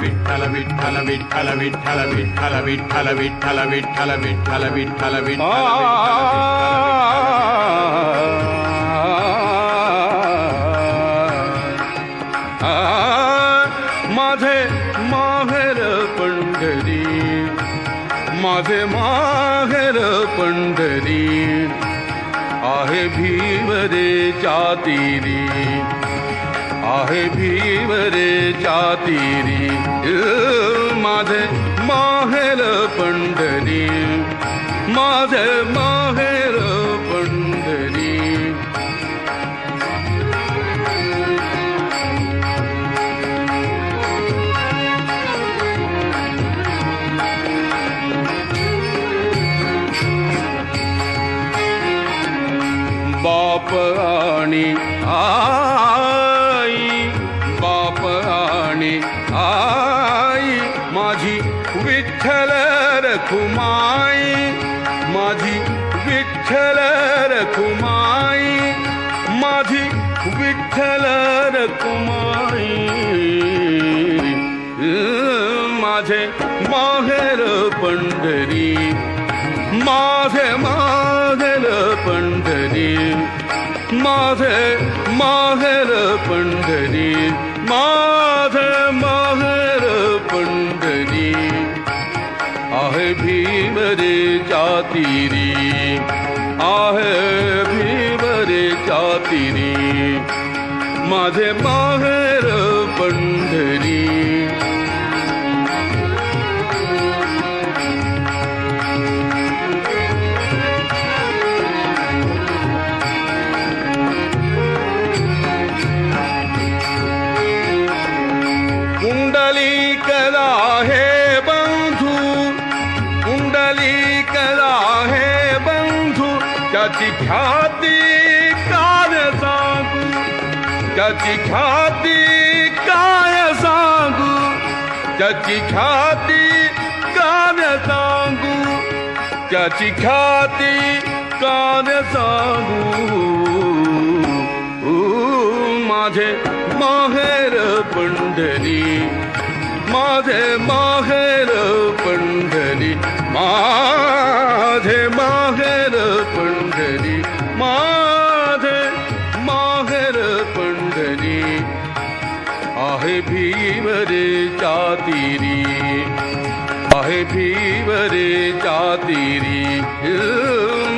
विठ्ठल विठ्ठल विठ्ठल विठ्ठल विठ्ठल विठ्ठल विठ्ठल विठ्ठल विठ्ठल विठ्ठल माझे माहेर पंढरी, माझे माहेर पंढरी, आहे भीवरे चातिरी, आहे भीवरे चातिरी, माझे माहेर पंढरी, माझे माहेर पंढरी. बाप आणि आई, बाप आणि आई, माझी विठ्ठल रखुमाई, माझी विठ्ठल रखुमाई, माझी विठ्ठल रखुमाई, माझे माहेर पंढरी, माझे माहेर पंढरी, माझे माहेर पंढरी, माझे माहेर पंढरी, आहे भीवरे चातिरी, आहे भीवरे चातिरी, माझे माहेर पंढरी. कुंडलिक आहे बंधू, कुंडलिक आहे बंधू, त्याची ख्याती काय सांगू, त्याची ख्याती काय सांगू, त्याची ख्याती काय सांगू, त्याची ख्याती काय सांगू. माझे माहेर पंढरी, माझे माहेर पंढरी, माझे माहेर पंढरी, माझे माहेर पंढरी, आहे भीवरे चातिरी, आहे भीवरे चातिरी,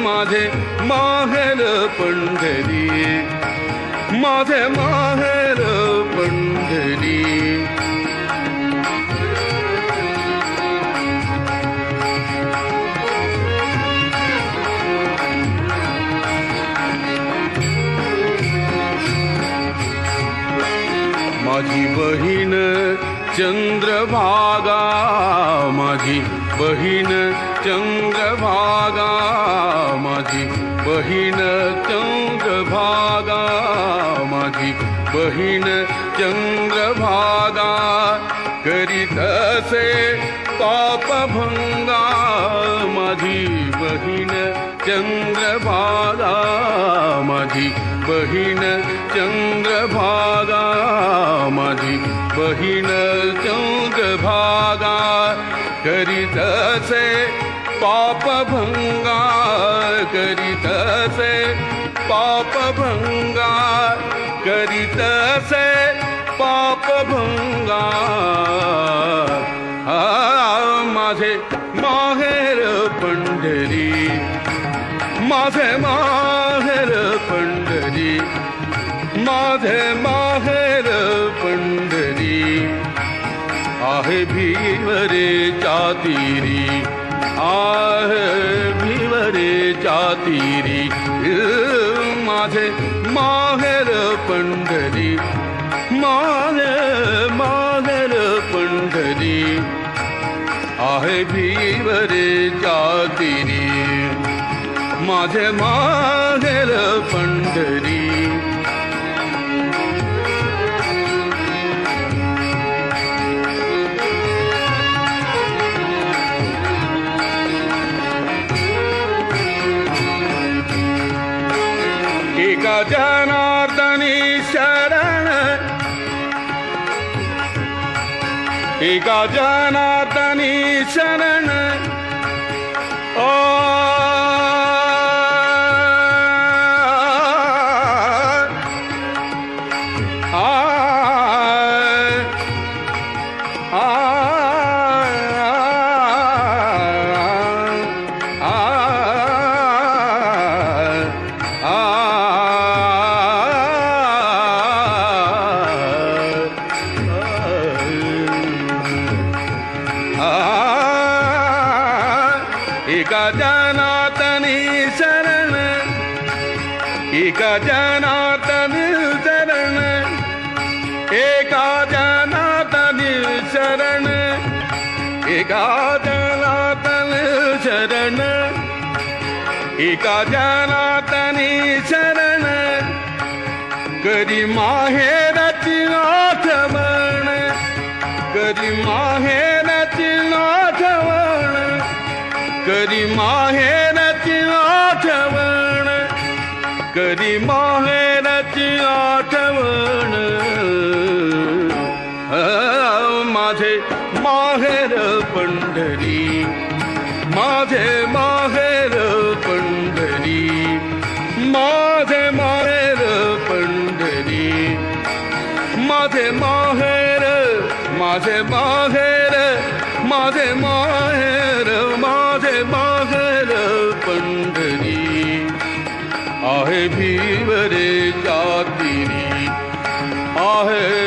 माझे माहेर पंढरी, माझे माहेर पंढरी. माझी बहीण चंद्रभागा, माझी बहीण चंद्रभागा, माझी बहीण चंद्रभागा, माझी बहीण चंद्रभागा, करीत असे पापभंगा, माझी बहीण चंद्रभागा, माझी बहीण चंद्रभागा, माझी बहीण चंद्रभागा, करीत असे पापभंगा, करीत असे पापभंगा, करीत असे पापभंगा. माझे माहेर पंढरी, माझे माहेर पंढरी, माझे माहेर पंढरी, आहे भीवरे चातिरी, आहे भीवरे चातिरी, माझे माहेर पंढरी, माझे माहेर पंढरी, आहे भीवरे चातिरी, माझे माहेर पंढरी. एका जनार्दनी शरण, एका जनार्दनी शरण ओ एका जनार्दनी शरण एका जनार्दनी शरण एका जनार्दनी शरण एका जनार्दनी शरण एका जनार्दनी शरण करी माहेरची आठवण करी माहेरची आठवण करी माहेरची आठवण करी माहेरची आठवण माझे माहेर पंढरी माझे माहेर पंढरी माझे माहेर पंढरी माझे माहेर माझे माहेर माझे माहेर माझे माहेर पंढरी आहे भीवरे जातिरी आहे